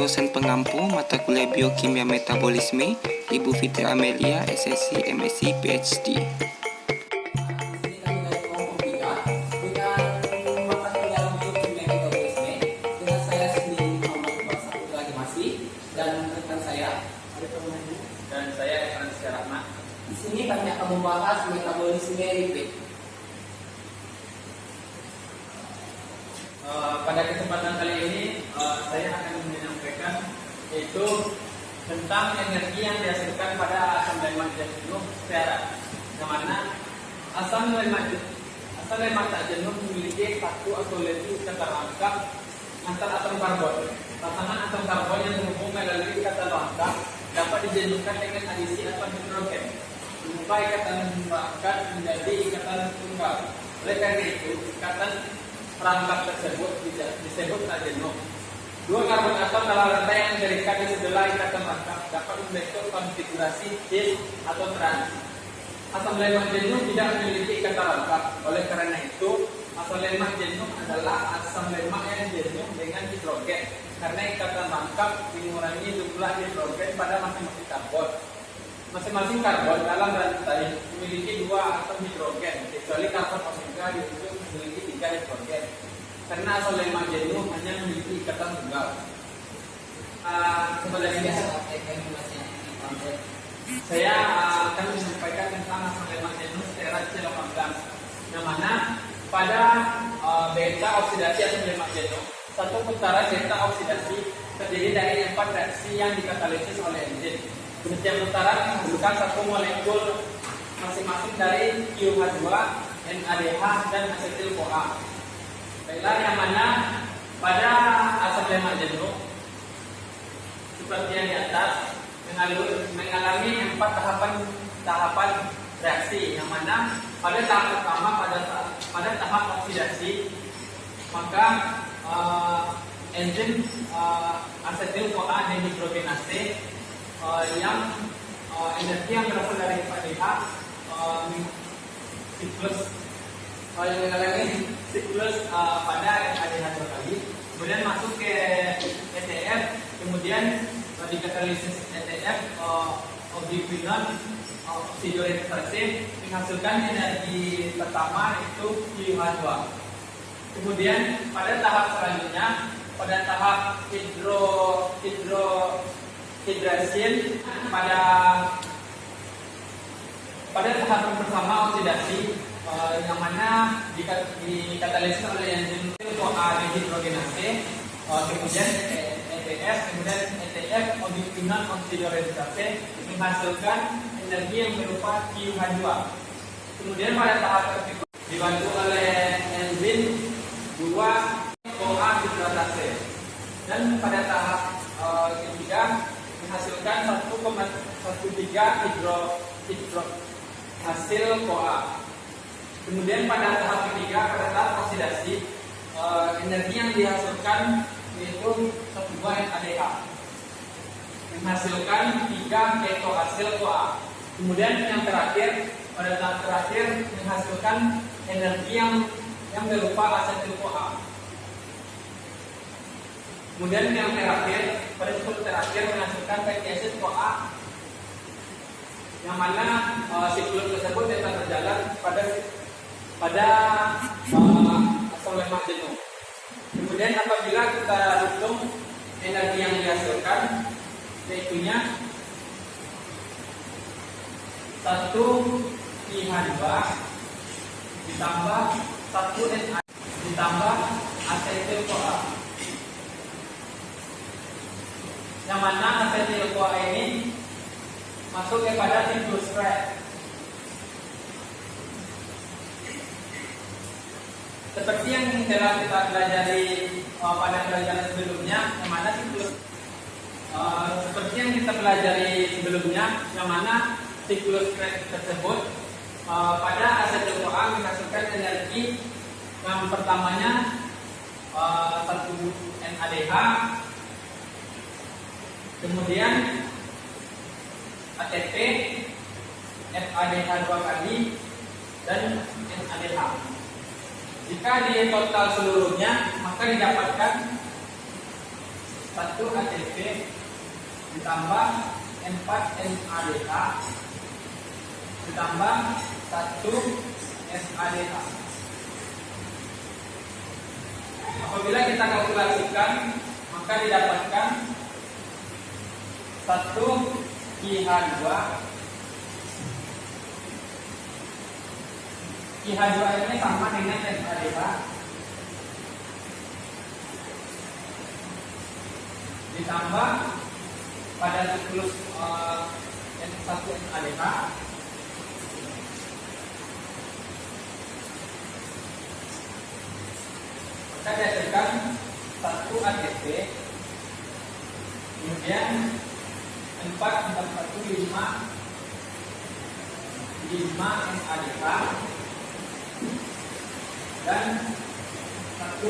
dosen pengampu mata kuliah Biokimia Metabolisme, Ibu Fitri Amelia, SSC, MSc, PhD. Dan saya Francisca Rahmat. Di sini kami akan membahas metabolisme lipid. Pada kesempatan kali ini saya akan menyampaikan yaitu tentang energi yang dihasilkan pada asam lemak jenuh secara yang mana asam lemak tak jenuh memiliki satu atau lebih keterangkap antar atom karbon. Pasangan atom karbon yang terhubung melalui ikatan rangkap dapat dijenuhkan dengan adisi atom hidrogen, mengubah ikatan rangkap menjadi ikatan tunggal. Oleh karena itu, ikatan rangkap tersebut disebut tak jenuh. Dua karbon atom dalam rantai yang terikat di sebelah ikatan rangkap dapat membentuk konfigurasi cis atau trans. Asam lemak jenuh tidak memiliki ikatan rangkap. Oleh karena itu, asam lemak jenuh adalah asam lemak yang jenuh dengan hidrogen, karena ikatan rangkap mengurangi jumlah hidrogen pada masing-masing karbon. Masing-masing karbon dalam rantai memiliki dua atom hidrogen, kecuali karbon omega di ujung memiliki 3 hidrogen. Karena asam lemak jenuh hanya memiliki ikatan tunggal. Sebenarnya saya akan menyampaikan tentang asam lemak jenuh secara C18, yang mana pada beta oksidasi asam lemak jenuh, satu putaran beta oksidasi terdiri dari 4 reaksi yang dikatalisis oleh enzim. Setiap putaran menghasilkan satu molekul masing-masing dari QH2, NADH, dan asetil-CoA. Baiklah, yang mana pada asam lemak jenuh seperti yang di atas mengalami 4 tahapan reaksi, yang mana pada tahap pertama pada tahap oksidasi maka enzim asetil-CoA dehidrogenase yang energi yang berasal dari NADH siklus yang mengalami siklus pada NADH kali, kemudian masuk ke ETF, kemudian dikatalisis ETF obiquinon oksidoreduktase menghasilkan energi pertama yaitu QH2. Kemudian pada tahap selanjutnya, pada tahap hidrasil pada tahap pertama oksidasi yang mana dikatalisis oleh enzim CoA dehidrogenase, kemudian ETS, kemudian ETF obiquinon oksidoreduktase menghasilkan energi yang berupa QH2. Kemudian pada tahap ketiga dibantu oleh enzim 2-CoA hidratase, dan pada tahap ketiga menghasilkan 1,13 hidrohasil CoA. Kemudian pada tahap ketiga, pada tahap oksidasi, energi yang dihasilkan yaitu 1,2 NADH menghasilkan 3 ketoasil CoA. Kemudian yang terakhir, pada tahap terakhir menghasilkan energi yang berupa asetil-CoA. Kemudian yang terakhir, pada siklus terakhir menghasilkan fatty acid CoA, yang mana siklus tersebut tetap berjalan pada asam lemak jenuh. Kemudian apabila kita hitung energi yang dihasilkan, yaitunya 1 QH2 ditambah 1 NA ditambah asetil-CoA, yang mana asetil-CoA ini masuk kepada siklus Krebs. Seperti yang telah kita pelajari pada pelajaran sebelumnya, yang mana seperti yang kita pelajari sebelumnya, yang mana siklus Krebs tersebut pada asetil-CoA menghasilkan energi yang pertamanya 1 NADH, kemudian ATP, FADH 2 kali, dan NADH. Jika di total seluruhnya, maka didapatkan 1 ATP ditambah 4 NADH ditambah 1 SADH. Apabila kita kalkulasikan, maka didapatkan 1 KH2 ini sama dengan NADH ditambah pada siklus N1 NADH maka dihasilkan 1 ATP, kemudian 4 tambah 1 5 NADH dan 1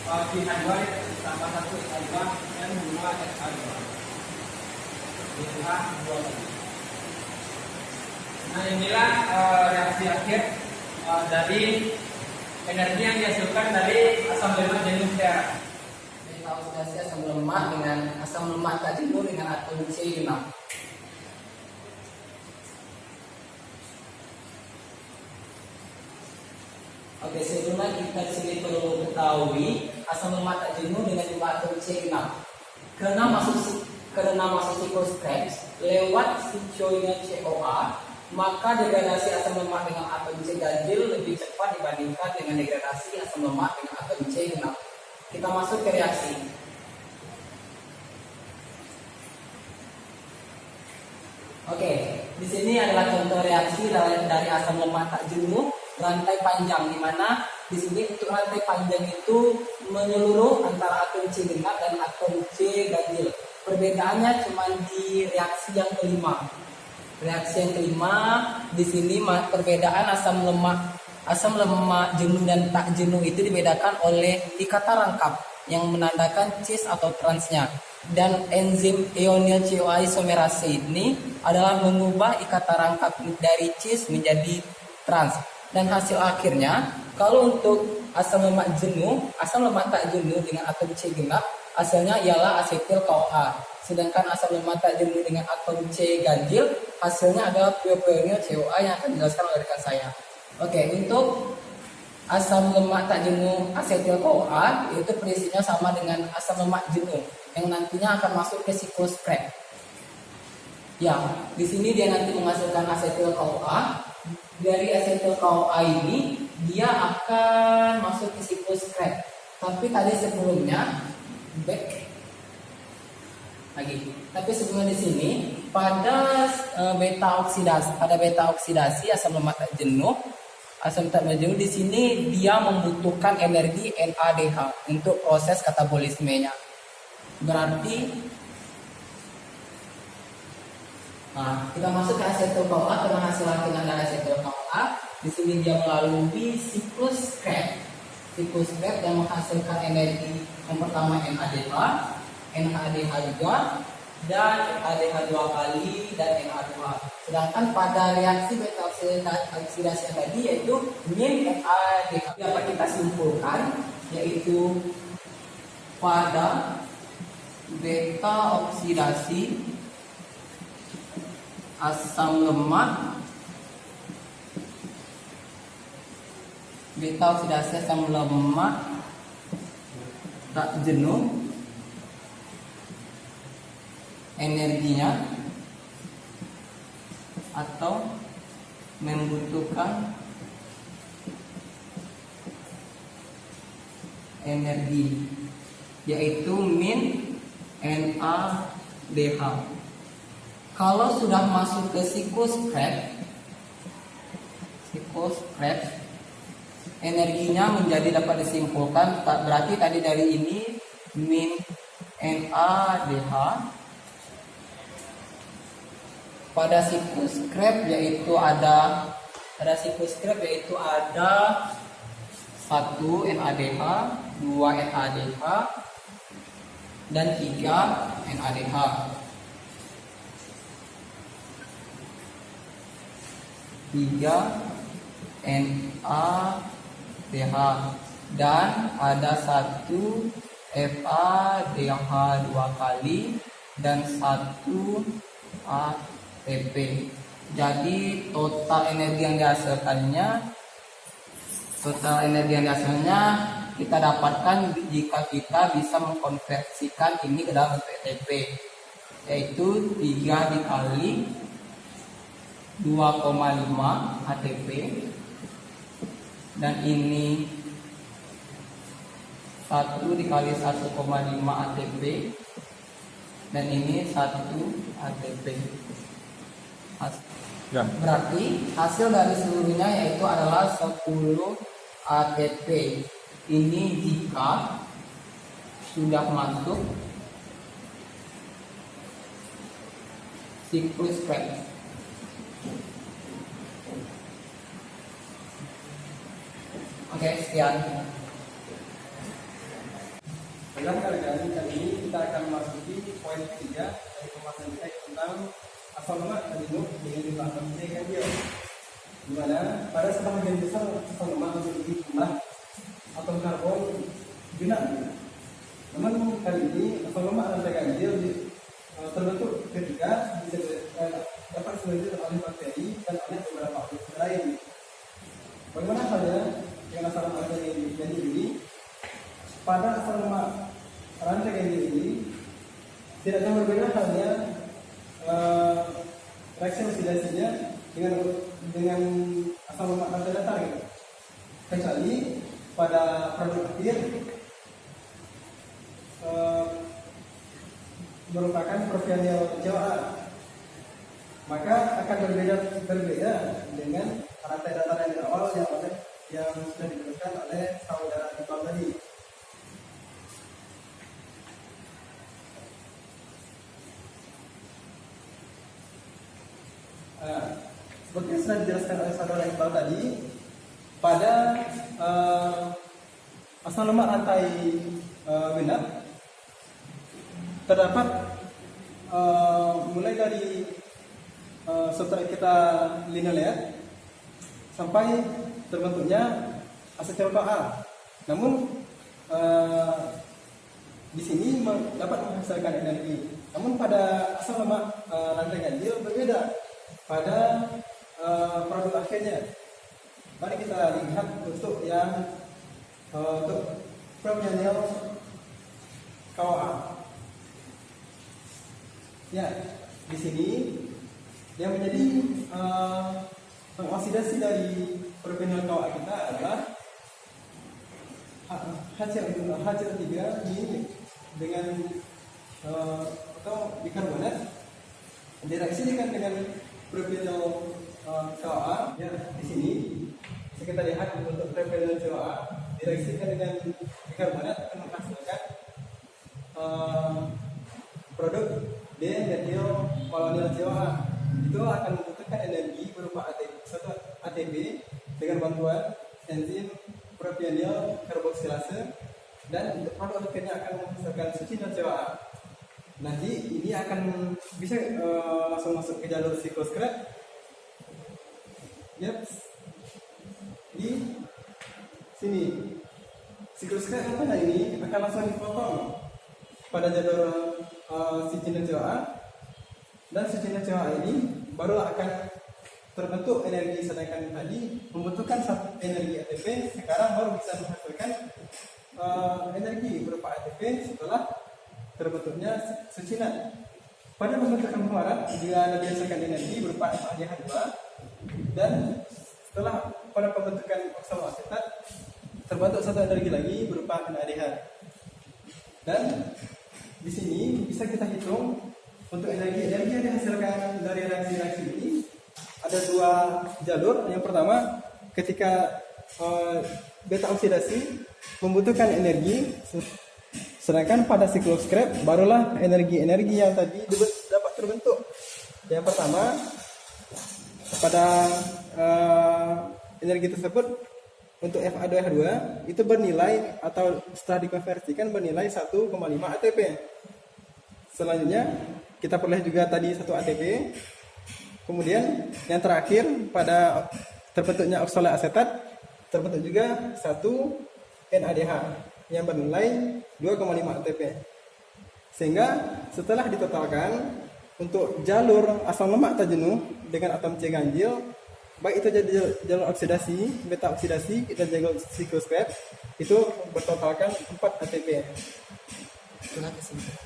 KH2 ditambah 1 SH2 dan 2 SH2. Nah, inilah reaksi akhir dari energi yang dihasilkan dari asam lemak jenuh TRA. Beta oksidasi asam lemak dengan asam lemak tak jenuh dengan atom C6. Oke, sebelumnya kita di sini perlu ketahui asam lemak tak jenuh dengan jumlah atom C6. Karena masuk siklus Krebs lewat sinkronnya COA, maka degradasi asam lemak dengan atom C ganjil lebih cepat dibandingkan dengan degradasi asam lemak dengan atom C6. Kita masuk ke reaksi. Oke, di sini adalah contoh reaksi dari asam lemak tak jenuh rantai panjang, di mana di sini untuk rantai panjang itu menyeluruh antara atom C genap dan atom C ganjil. Perbedaannya cuma di reaksi yang kelima. Reaksi yang kelima di sini perbedaan asam lemak jenuh dan tak jenuh itu dibedakan oleh ikatan rangkap yang menandakan cis atau transnya. Dan enzim ionil CoA isomerase ini adalah mengubah ikatan rangkap dari cis menjadi trans. Dan hasil akhirnya, kalau untuk asam lemak tak jenuh dengan atom C genap, hasilnya ialah asetil CoA. Sedangkan asam lemak tak jenuh dengan atom C ganjil, hasilnya adalah piopionil CoA yang akan dijelaskan oleh rekan saya. Oke, untuk asam lemak tak jenuh asetil CoA, itu prinsipnya sama dengan asam lemak jenuh yang nantinya akan masuk ke siklus Krebs. Ya, di sini dia nanti menghasilkan asetil CoA. Dari asetil CoA ini dia akan masuk ke siklus Krebs. Tapi tadi sebelumnya Tapi sebelumnya di sini pada beta oksidasi asam lemak tak jenuh, di sini dia membutuhkan energi NADH untuk proses katabolismenya. Berarti kita masuk ke asetil CoA karena hasil akhirnya adalah asetil CoA. Di sini dia melalui siklus Krebs yang menghasilkan energi yang pertama NADH juga, dan NADH 2 kali dan NA2. Sedangkan pada reaksi beta oksidasi yang tadi yaitu min NADH dapat kita simpulkan yaitu pada beta oksidasi asam lemak tak jenuh, energinya atau membutuhkan energi yaitu min NADH. Kalau sudah masuk ke siklus Krebs, energinya menjadi dapat disimpulkan, berarti tadi dari ini min NADH pada siklus Krebs yaitu ada 1 NADH, 2 NADH dan 3 NADH. NADH dan ada 1 FADH 2 kali dan 1 ATP. Jadi total energi yang dihasilkannya kita dapatkan jika kita bisa mengkonversikan ini ke dalam bentuk ATP, yaitu 3 dikali 2,5 ATP, dan ini 1 dikali 1,5 ATP, dan ini 1 ATP. Ya. Berarti hasil dari seluruhnya yaitu adalah 10 ATP. Ini jika sudah masuk siklus Krebs. Oke, sekian. Dalam kali ini kita akan memasuki poin ketiga dari pembahasan teks tentang asal lemak dan jenuh dengan jumlah pembentukan dia. Di mana pada sebagian besar asal lemak memiliki jumlah atom karbon genap. Namun kali ini asal lemak dan ganjil terbentuk ketika dapat diselenggarakan oleh bakteri dan oleh beberapa organisme lain. Bagaimana halnya dengan asal lemak ganjil ini? Pada asal lemak rantai ganjil ini tidak jauh berbeda halnya reaksi oksidasinya dengan asal lemak rantai datar, gitu. Kecuali pada produk akhir merupakan propionyl CoA, maka akan berbeda dengan rantai datar yang di awal yang sudah diberikan oleh saudara Iqbal tadi. Seperti yang sudah dijelaskan oleh saudara Iqbal tadi, pada asal lemak rantai genap terdapat mulai dari substrat kita linoleat sampai terbentuknya asetil CoA. Namun di sini dapat menghasilkan energi. Namun pada asal lemak rantai ganjil berbeda pada produk akhirnya. Mari kita lihat untuk yang untuk propionyl CoA. Ya, di sini yang menjadi pengoksidasi dari propionyl CoA kita adalah HCl3 ini dengan atau bikarbonat direaksikan dengan propionyl CoA. Ya, di sini kita lihat untuk propionyl CoA direaksikan dengan bikarbonat akan menghasilkan produk D-metil-polonyl CoA. Itu akan membutuhkan energi berupa ATP dengan bantuan enzim propionyl karboksilase, dan untuk produk akhirnya akan menghasilkan succinyl CoA. Nanti ini akan bisa langsung masuk ke jalur siklus Krebs. Yep. Di sini siklus Krebs pada ini akan langsung dipotong pada jalur succinyl CoA, dan succinyl CoA ini baru akan terbentuk energi, sedangkan tadi membutuhkan energi ATP, sekarang baru bisa menghasilkan energi berupa ATP setelah terbentuknya succinat. Pada pembentukan muara dia dihasilkan energi berupa FADH2, dan setelah pada pembentukan oksaloasetat terbentuk satu energi lagi berupa NADH. Dan di sini bisa kita hitung untuk energi yang dihasilkan dari reaksi-reaksi ini ada dua jalur. Yang pertama, ketika beta oksidasi membutuhkan energi, sedangkan pada siklus Krebs barulah energi-energi yang tadi dapat terbentuk. Yang pertama, pada energi tersebut untuk Fa2H2 itu bernilai, atau setelah dikonversikan bernilai 1,5 ATP. Selanjutnya kita peroleh juga tadi 1 ATP. Kemudian yang terakhir pada terbentuknya oksaloasetat terbentuk juga 1 NADH. yang bernilai 2,5 ATP. Sehingga setelah ditotalkan untuk jalur asam lemak tak jenuh dengan atom C ganjil, baik itu jadi jalur oksidasi, beta oksidasi dan jalur sikloskret, itu bertotalkan 4 ATP. Itulah kesimpulan.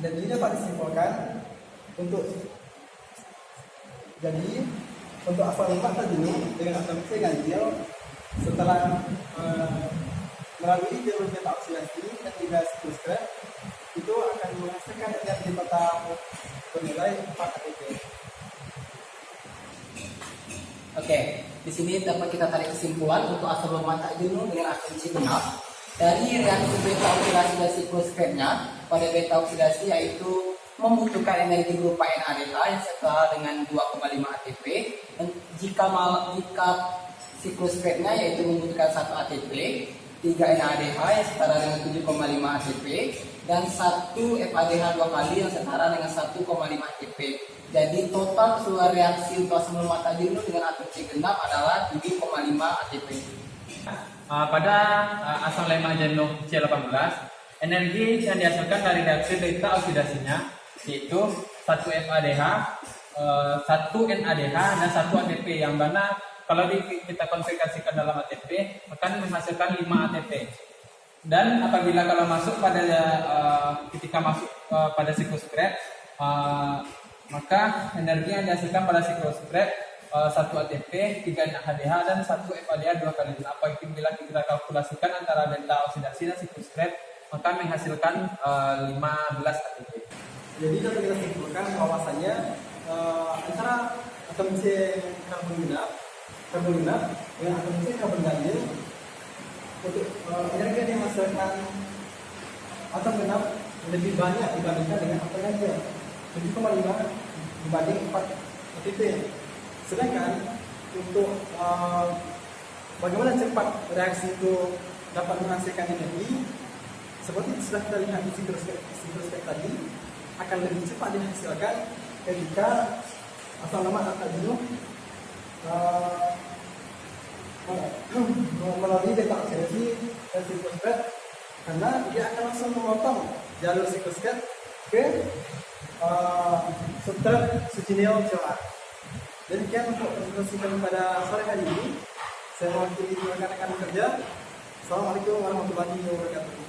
Dan ini dapat disimpulkan untuk asam lemak tak jenuh dengan atom C ganjil setelah melalui jalur beta oksidasi dan juga sikloskret itu akan menghasilkan energi total bernilai 4 ATP. Oke, di sini dapat kita tarik kesimpulan untuk asam lemak tak jenuh dengan atom C genap dari reaksi beta oksidasi dan sikloskretnya. Pada beta oksidasi yaitu membutuhkan energi berupa NADH yang setara dengan 2,5 ATP, dan jika sikloskretnya yaitu membutuhkan 1 ATP, 3 NADH yang setara dengan 7,5 ATP, dan 1 FADH 2 kali yang setara dengan 1,5 ATP. Jadi total keseluruhan reaksi untuk asam lemak tak jenuh dengan atom C genap adalah 7,5 ATP. Pada asam lemak jenuh C18, energi yang dihasilkan dari reaksi beta oksidasinya yaitu 1 FADH, 1 NADH, dan 1 ATP, yang mana kalau kita konvertasikan dalam ATP akan menghasilkan 5 ATP. Dan apabila kalau masuk pada ketika masuk pada sikloskret, maka energi yang dihasilkan pada sikloskret 1 ATP, 3 NADH, dan 1 FADH 2 kali. Apabila kita kalkulasikan antara beta oksidasi dan sikloskret, maka menghasilkan 15 ATP. Jadi dapat kita simpulkan bahwasanya antara atom C karbon genap dengan atom C karbon ganjil, untuk energi yang dihasilkan atom genap lebih banyak dibandingkan dengan atom ganjil, 7,5 dibanding 4 ATP. Sedangkan untuk bagaimana cepat reaksi itu dapat menghasilkan energi, seperti sudah kita lihat di sikloskret tadi, akan lebih cepat dihasilkan ketika asam lemak tak jenuh melalui beta oksidasi dan sikloskret, karena dia akan langsung memotong jalur sikloskret ke substrat succinyl CoA. Demikian untuk presentasi kami pada sore hari ini. Saya mewakili rekan-rekan kerja. Assalamualaikum warahmatullahi wabarakatuh.